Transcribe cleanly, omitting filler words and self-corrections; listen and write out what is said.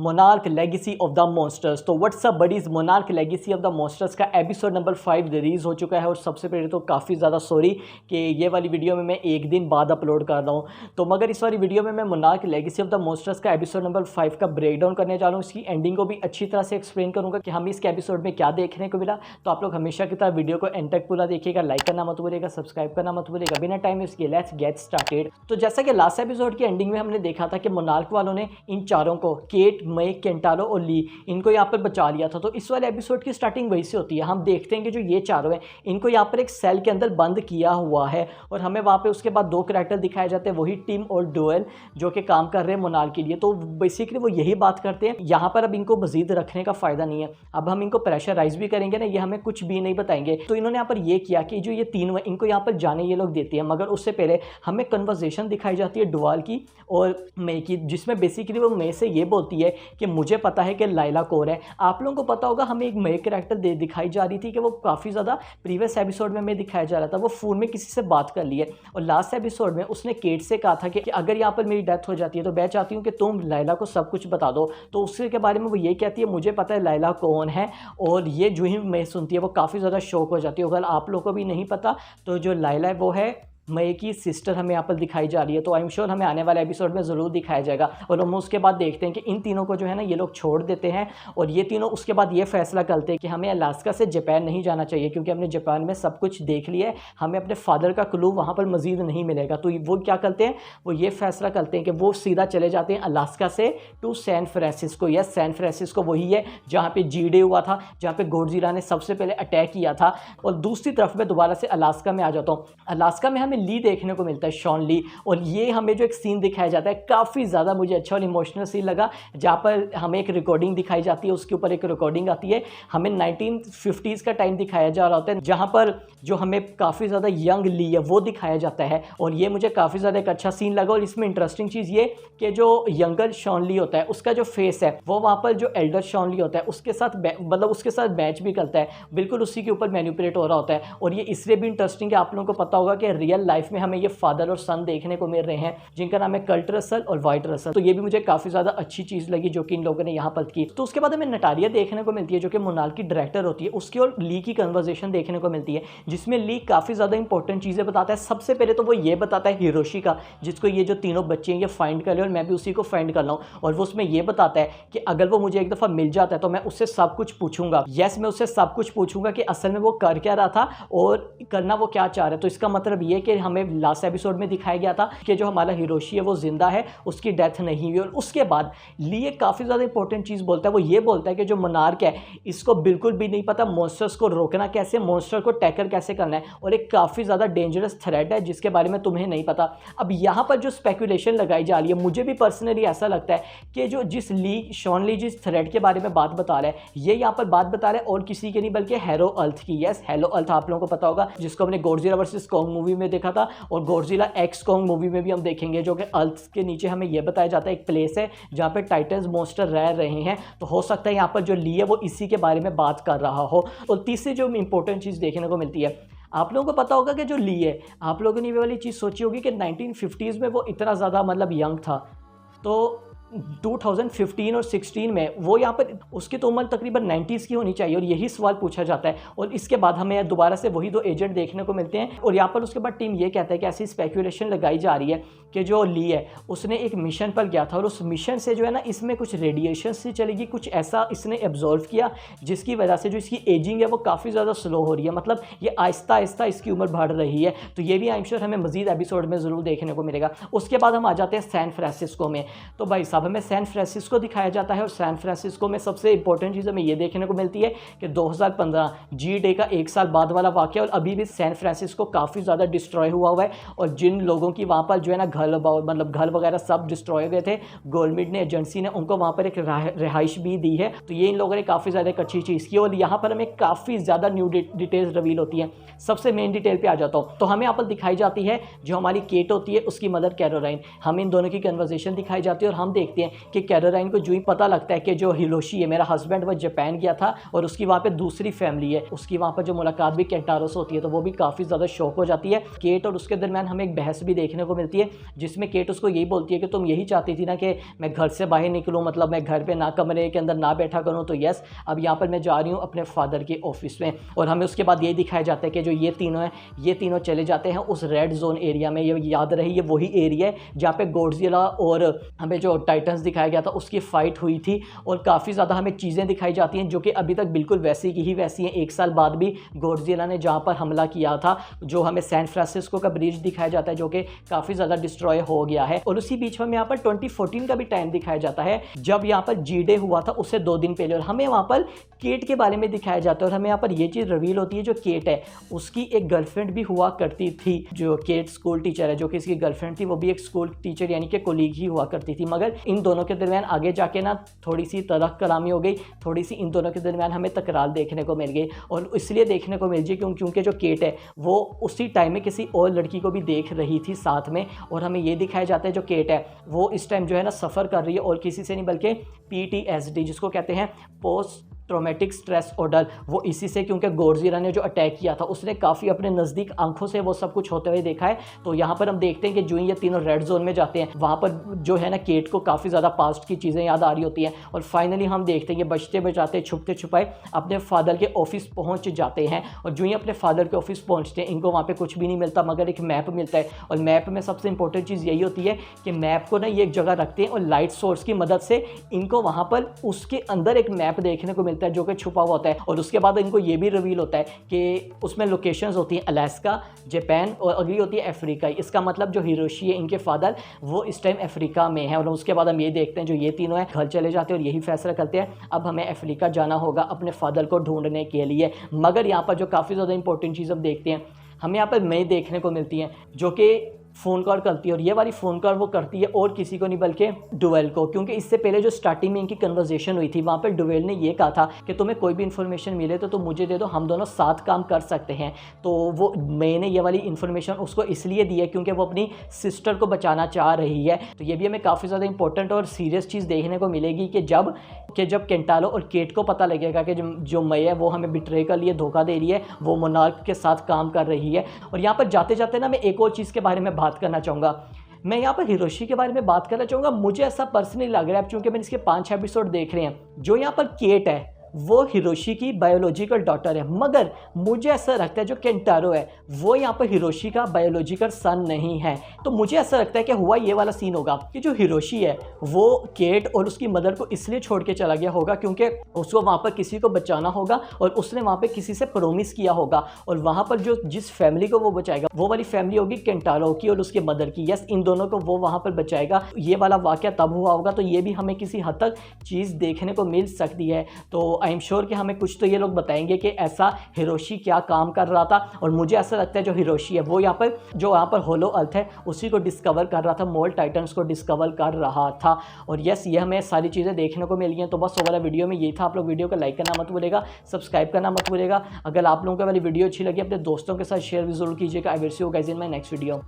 Monarch Legacy of the Monsters. तो what's up buddies, Monarch Legacy of the Monsters का episode number 5 release हो चुका है। और सबसे पहले तो काफ़ी ज़्यादा सॉरी कि ये वाली वीडियो में मैं एक दिन बाद अपलोड कर रहा हूँ। तो मगर इस वाली वीडियो में मैं monarch Legacy of the Monsters का एपिसोड नंबर 5 का ब्रेकडाउन करने जा रहा हूँ। इसकी एंडिंग को भी अच्छी तरह से एक्सप्लेन करूँगा कि हमें इसके एपिसोड में क्या देखने को मिला। तो आप लोग हमेशा की तरह वीडियो को एंड तक पूरा देखिएगा, लाइक करना मत भूलिएगा, सब्सक्राइब करना मत भूलिएगा। बिना टाइम वेस्ट किए लेट्स गेट स्टार्टेड। तो जैसा कि लास्ट एपिसोड की एंडिंग में हमने देखा था कि मोनार्क वालों ने इन चारों को, केट, मई, केंटारो और ली, इनको यहाँ पर बचा लिया था। तो इस वाले एपिसोड की स्टार्टिंग वही से होती है। हम देखते हैं कि जो ये चारों हैं इनको यहाँ पर एक सेल के अंदर बंद किया हुआ है और हमें वहाँ पे उसके बाद दो कैरेक्टर दिखाए जाते हैं, वही टिम और डोएल, जो कि काम कर रहे हैं मोनार्क के लिए। तो बेसिकली वो यही बात करते हैं, यहाँ पर अब इनको मजीद रखने का फ़ायदा नहीं है, अब हम इनको प्रेशराइज भी करेंगे ना, ये हमें कुछ भी नहीं बताएंगे। तो इन्होंने यहाँ पर ये किया कि जो ये तीनों इनको यहाँ पर जाने ये लोग देते हैं, मगर उससे पहले हमें कन्वर्सेशन दिखाई जाती है डुवाल की और मई की, जिसमें बेसिकली वो मई से ये बोलती है कि मुझे पता है कि लाइला कौन है। आप लोगों को पता होगा हमें एक मई कैरेक्टर दिखाई जा रही थी कि वो काफ़ी ज़्यादा प्रीवियस एपिसोड में मैं दिखाया जा रहा था, वो फ़ोन में किसी से बात कर ली है और लास्ट एपिसोड में उसने केट से कहा था कि अगर यहाँ पर मेरी डेथ हो जाती है तो मैं चाहती हूँ कि तुम लाइला को सब कुछ बता दो। तो उसके बारे में वो ये कहती है मुझे पता है लाइला कौन है। और ये जो ही मई सुनती है वो काफ़ी ज़्यादा शॉक हो जाती है। अगर आप लोगों को भी नहीं पता तो जो लाइला है वो है मई की सिस्टर, हमें यहाँ पर दिखाई जा रही है। तो आई एम श्योर हमें आने वाले एपिसोड में ज़रूर दिखाया जाएगा। और हम उसके बाद देखते हैं कि इन तीनों को जो है ना ये लोग छोड़ देते हैं और ये तीनों उसके बाद ये फैसला करते हैं कि हमें अलास्का से जापान नहीं जाना चाहिए, क्योंकि हमने जापान में सब कुछ देख लिया है, हमें अपने फादर का क्लू वहाँ पर मजीद नहीं मिलेगा। तो वो क्या करते हैं, वो ये फैसला करते हैं कि वो सीधा चले जाते हैं अलास्का से to San Francisco. Yes, San Francisco वही है जहाँ पर जी-डे हुआ था, जहाँ पर गॉडजिला ने सबसे पहले अटैक किया था। और दूसरी तरफ मैं दोबारा से अलास्का में आ जाता हूँ। अलास्का में हमें ली देखने को मिलता है, शॉन ली। और ये हमें जो एक सीन दिखाया जाता है काफ़ी ज़्यादा मुझे अच्छा और इमोशनल सीन लगा, जहाँ पर हमें एक रिकॉर्डिंग दिखाई जाती है, उसके ऊपर एक रिकॉर्डिंग आती है, हमें 1950s का टाइम दिखाया जा रहा होता है, जहाँ पर जो हमें काफ़ी ज़्यादा यंग ली है वो दिखाया जाता है। और ये मुझे काफ़ी ज़्यादा एक अच्छा सीन लगा। और इसमें इंटरेस्टिंग चीज़ ये कि जो यंगर शॉन ली होता है उसका जो फेस है वो वहाँ पर जो एल्डर शॉन ली होता है उसके साथ मतलब उसके साथ मैच भी करता है, बिल्कुल उसी के ऊपर मैनिपुलेट हो रहा होता है। और ये इसलिए भी इंटरेस्टिंग है, आप लोगों को पता होगा कि रियल लाइफ में हमें ये फादर और सन देखने को मिल रहे हैं जिनका नाम है कर्ट रसल और वाइट रसल। तो ये भी मुझे काफ़ी ज़्यादा अच्छी चीज़ लगी जो कि इन लोगों ने यहाँ पर की। तो उसके बाद हमें नटारिया देखने को मिलती है जो कि मोनार्क की डायरेक्टर होती है, उसकी और ली की कन्वर्सेशन देखने को मिलती है, जिसमें ली काफ़ी ज़्यादा इंपॉर्टेंट चीज़ें बताता है। सबसे पहले तो वो ये बताता है हिरोशी का, जिसको ये जो तीनों बच्चे हैं ये फाइंड कर ले और मैं भी उसी को फाइंड कर रहा हूँ। और वो उसमें ये बताता है कि अगर वो मुझे एक दफ़ा मिल जाता है तो मैं उससे सब कुछ पूछूंगा। यस, मैं उससे सब कुछ पूछूंगा कि असल में वो कर क्या रहा था और करना वो क्या चाह रहा है। तो इसका मतलब ये कि हमें लास्ट एपिसोड में दिखाया गया था कि जो हमारा हिरोशी है वो जिंदा है, उसकी डेथ नहीं हुई। और उसके बाद लिए काफ़ी ज़्यादा इंपॉर्टेंट चीज़ बोलता है, वो ये बोलता है कि जो मोनार्क है इसको बिल्कुल भी नहीं पता मॉन्स्टर्स को रोकना कैसे, मॉन्स्टर को टैकल कैसे करना है, और एक काफ़ी ज़्यादा डेंजरस थ्रेट है जिसके बारे में तुम्हें नहीं पता। अब यहाँ पर जो स्पेकुलेशन लगाई जा रही है, मुझे भी पर्सनली ऐसा लगता है कि जो जिस ली शॉन ली जिस थ्रेट के बारे में बात बता रहा है, ये यहाँ पर बात बता रहा है और किसी के नहीं बल्कि हेरो अल्थ की। यस, हेरो अल्थ आप लोगों को पता होगा, जिसको हमने गॉडजिला वर्सेस कॉन्ग मूवी में देखा था और गॉडजिला एक्स कॉन्ग मूवी में भी हम देखेंगे, जो कि अर्थ के नीचे हमें यह बताया जाता है एक प्लेस है जहाँ पे टाइटन्स मॉन्स्टर रह रहे हैं। तो हो सकता है यहाँ पर जो ली है वो इसी के बारे में बात कर रहा हो। और तीसरी जो इंपॉर्टेंट चीज़ देखने को मिलती है, आप लोगों को पता होगा कि जो ली है, आप लोगों ने ये वाली चीज़ सोची होगी कि 1950s में वो इतना ज़्यादा मतलब यंग था, तो 2015 और 16 में वो यहाँ पर उसकी तो उम्र तकरीबन 90s की होनी चाहिए। और यही सवाल पूछा जाता है। और इसके बाद हमें दोबारा से वही दो एजेंट देखने को मिलते हैं। और यहाँ पर उसके बाद टीम ये कहता है कि ऐसी स्पेकुलेशन लगाई जा रही है कि जो ली है उसने एक मिशन पर गया था और उस मिशन से जो है ना इसमें कुछ रेडिएशन से चलेगी, कुछ ऐसा इसने एब्जॉर्व किया जिसकी वजह से जो इसकी एजिंग है वो काफ़ी ज़्यादा स्लो हो रही है, मतलब ये आहिस्ता आहिस्ता इसकी उम्र बढ़ रही है। तो ये भी आई एम श्योर हमें मजीद एपिसोड में ज़रूर देखने को मिलेगा। उसके बाद हम आ जाते हैं सैन फ्रांसिस्को में। तो भाई साहब हमें सैन फ्रांसिस्को दिखाया जाता है और सैन फ्रांसिस्को में सबसे इंपॉर्टेंट चीज़ हमें ये देखने को मिलती है कि 2015 जी-डे का एक साल बाद वाला वाक़या, और अभी भी सैन फ्रांसिस्को काफ़ी ज़्यादा डिस्ट्रॉय हुआ है। और जिन लोगों की वहाँ पर जो है ना घर वगैरह सब डिस्ट्रॉय हुए थे, गवर्नमेंट ने, एजेंसी ने उनको वहाँ पर एक रिहाइश भी दी है। तो ये इन लोगों ने काफ़ी ज़्यादा एक अच्छी चीज़ की। और यहाँ पर हमें काफ़ी ज़्यादा न्यू डिटेल्स रिवील होती हैं। सबसे मेन डिटेल पे आ जाता हूँ, तो हमें यहाँ पर दिखाई जाती है जो हमारी केट होती है उसकी मदर कैरोलाइन, हमें इन दोनों की कन्वर्सेशन दिखाई जाती है और हम देखते देखते हैं कि कैरोलाइन को जो ही पता लगता है कि जो हिरोशी है मेरा हस्बैंड वो जापान गया था और उसकी वहाँ पे दूसरी फैमिली है, उसकी वहाँ पर जो मुलाकात भी केंटारो से होती है, तो वो भी काफ़ी ज़्यादा शौक हो जाती है। केट और उसके दरमियान हमें एक बहस भी देखने को मिलती है जिसमें केट उसको यही बोलती है कि तुम यही चाहती थी ना कि मैं घर से बाहर निकलूँ, मतलब मैं घर पे ना कमरे के अंदर ना बैठा करूँ, तो यस अब यहाँ पर मैं जा रही हूँ अपने फादर के ऑफिस में। और हमें उसके बाद ये दिखाया जाता है कि जो ये तीनों हैं ये तीनों चले जाते हैं उस रेड जोन एरिया में। ये याद रही ये वही एरिया है जहाँ पे गॉडजिला और हमें जो टाइटन्स दिखाया गया था उसकी फाइट हुई थी और काफ़ी ज़्यादा हमें चीज़ें दिखाई जाती हैं जो कि अभी तक बिल्कुल वैसी की ही वैसी हैं। एक साल बाद भी गॉडजिला ने जहाँ पर हमला किया था, जो हमें सैन फ्रांसिस्को का ब्रिज दिखाया जाता है जो कि काफ़ी ज़्यादा डिस्ट्रॉय हो गया है। और उसी बीच में यहाँ पर 2014 का भी टाइम दिखाया जाता है जब यहाँ पर जी डे हुआ था उससे 2 दिन पहले, और हमें वहाँ पर केट के बारे में दिखाया जाता है। और हमें यहाँ पर ये चीज़ रिवील होती है जो केट है उसकी एक गर्लफ्रेंड भी हुआ करती थी, जो केट स्कूल टीचर है जो कि इसकी गर्लफ्रेंड थी वो भी एक स्कूल टीचर यानी कि कोलीग ही हुआ करती थी। मगर इन दोनों के दरमियान आगे जाके ना थोड़ी सी तरक कलामी हो गई, थोड़ी सी इन दोनों के दरमियान हमें तकरार देखने को मिल गई। और इसलिए देखने को मिल गई क्योंकि जो केट है वो उसी टाइम में किसी और लड़की को भी देख रही थी साथ में। और हमें ये दिखाया जाता है जो केट है वो इस टाइम जो है ना सफ़र कर रही है और किसी से नहीं बल्कि PTSD जिसको कहते हैं पोस्ट ट्रॉमेटिक स्ट्रेस ऑर्डर, वो इसी से, क्योंकि गॉडजिला ने जो अटैक किया था उसने काफ़ी अपने नज़दीक आंखों से वो सब कुछ होते हुए देखा है। तो यहाँ पर हम देखते हैं कि जो ये तीनों रेड जोन में जाते हैं वहाँ पर जो है ना केट को काफ़ी ज़्यादा पास्ट की चीज़ें याद आ रही होती हैं। और फाइनली हम देखते हैं कि बचते बचाते छुपते छुपाए अपने फादर के ऑफिस पहुँच जाते हैं। और जो ही अपने फादर के ऑफिस पहुँचते हैं इनको वहाँ पर कुछ भी नहीं मिलता मगर एक मैप मिलता है। और मैप में सबसे इंपॉर्टेंट चीज़ यही होती है कि मैप को ना ये एक जगह रखते हैं और लाइट सोर्स की मदद से इनको वहाँ पर उसके अंदर एक मैप देखने को मिलता है जो कि छुपा हुआ होता है। और उसके बाद इनको ये भी रिवील होता है कि उसमें लोकेशंस होती हैं अलास्का, जापान और अगली होती है अफ्रीका। इसका मतलब जो हिरोशी है इनके फादर वो इस टाइम अफ्रीका में है। और उसके बाद हम ये देखते हैं जो ये तीनों हैं घर चले जाते हैं और यही फैसला करते हैं अब हमें अफ्रीका जाना होगा अपने फादर को ढूंढने के लिए। मगर यहाँ पर जो काफ़ी ज़्यादा इंपॉर्टेंट चीज़ हम देखते हैं हमें यहाँ पर मई देखने को मिलती हैं जो कि फ़ोन कॉल करती है। और ये वाली फ़ोन कॉल वो करती है और किसी को नहीं बल्कि डुवेल को, क्योंकि इससे पहले जो स्टार्टिंग में इनकी कन्वर्सेशन हुई थी वहाँ पर डुवेल ने ये कहा था कि तुम्हें कोई भी इन्फॉर्मेशन मिले तो तुम मुझे दे दो, हम दोनों साथ काम कर सकते हैं। तो वो मैंने ये वाली इन्फॉर्मेशन उसको इसलिए दी है क्योंकि वो अपनी सिस्टर को बचाना चाह रही है। तो ये भी हमें काफ़ी ज़्यादा इंपॉर्टेंट और सीरियस चीज़ देखने को मिलेगी कि जब केंटालो और केट को पता लगेगा कि जो मई है वो हमें बिट्रे कर लिए धोखा दे रही है, वो मोनार्क के साथ काम कर रही है। और यहाँ पर जाते जाते ना मैं एक और चीज़ के बारे में बात करना चाहूँगा। मैं यहाँ पर हिरोशी के बारे में बात करना चाहूँगा। मुझे ऐसा पर्सनली लग रहा है क्योंकि मैंने इसके 5 एपिसोड देख रहे हैं, जो यहाँ पर केट है वो हिरोशी की बायोलॉजिकल डॉटर है, मगर मुझे ऐसा लगता है जो केंटारो है वो यहाँ पर हिरोशी का बायोलॉजिकल सन नहीं है। तो मुझे ऐसा लगता है कि हुआ ये वाला सीन होगा कि जो हिरोशी है वो केट और उसकी मदर को इसलिए छोड़ के चला गया होगा क्योंकि उसको वहाँ पर किसी को बचाना होगा और उसने वहाँ पर किसी से प्रोमिस किया होगा। और वहाँ पर जो जिस फैमिली को वो बचाएगा वो वाली फैमिली होगी केंटारो की और उसके मदर की। यस, इन दोनों को वो वहाँ पर बचाएगा। ये वाला वाक़या तब हुआ होगा, तो ये भी हमें किसी हद तक चीज़ देखने को मिल सकती है। तो आई एम श्योर कि हमें कुछ तो ये लोग बताएंगे कि ऐसा हिरोशी क्या काम कर रहा था। और मुझे ऐसा लगता है जो हिरोशी है वो यहाँ पर होलो अर्थ है उसी को डिस्कवर कर रहा था, मोल टाइटन्स को डिस्कवर कर रहा था। और यस, ये हमें सारी चीज़ें देखने को मिल गई हैं। तो बस वो वाला वीडियो में यही था। आप लोग वीडियो को लाइक करना मत भूलिएगा, सब्सक्राइब करना मत भूलिएगा। अगर आप लोगों को वाली वीडियो अच्छी लगी अपने दोस्तों के साथ शेयर भी जरूर कीजिएगा। I will see you guys in my next video.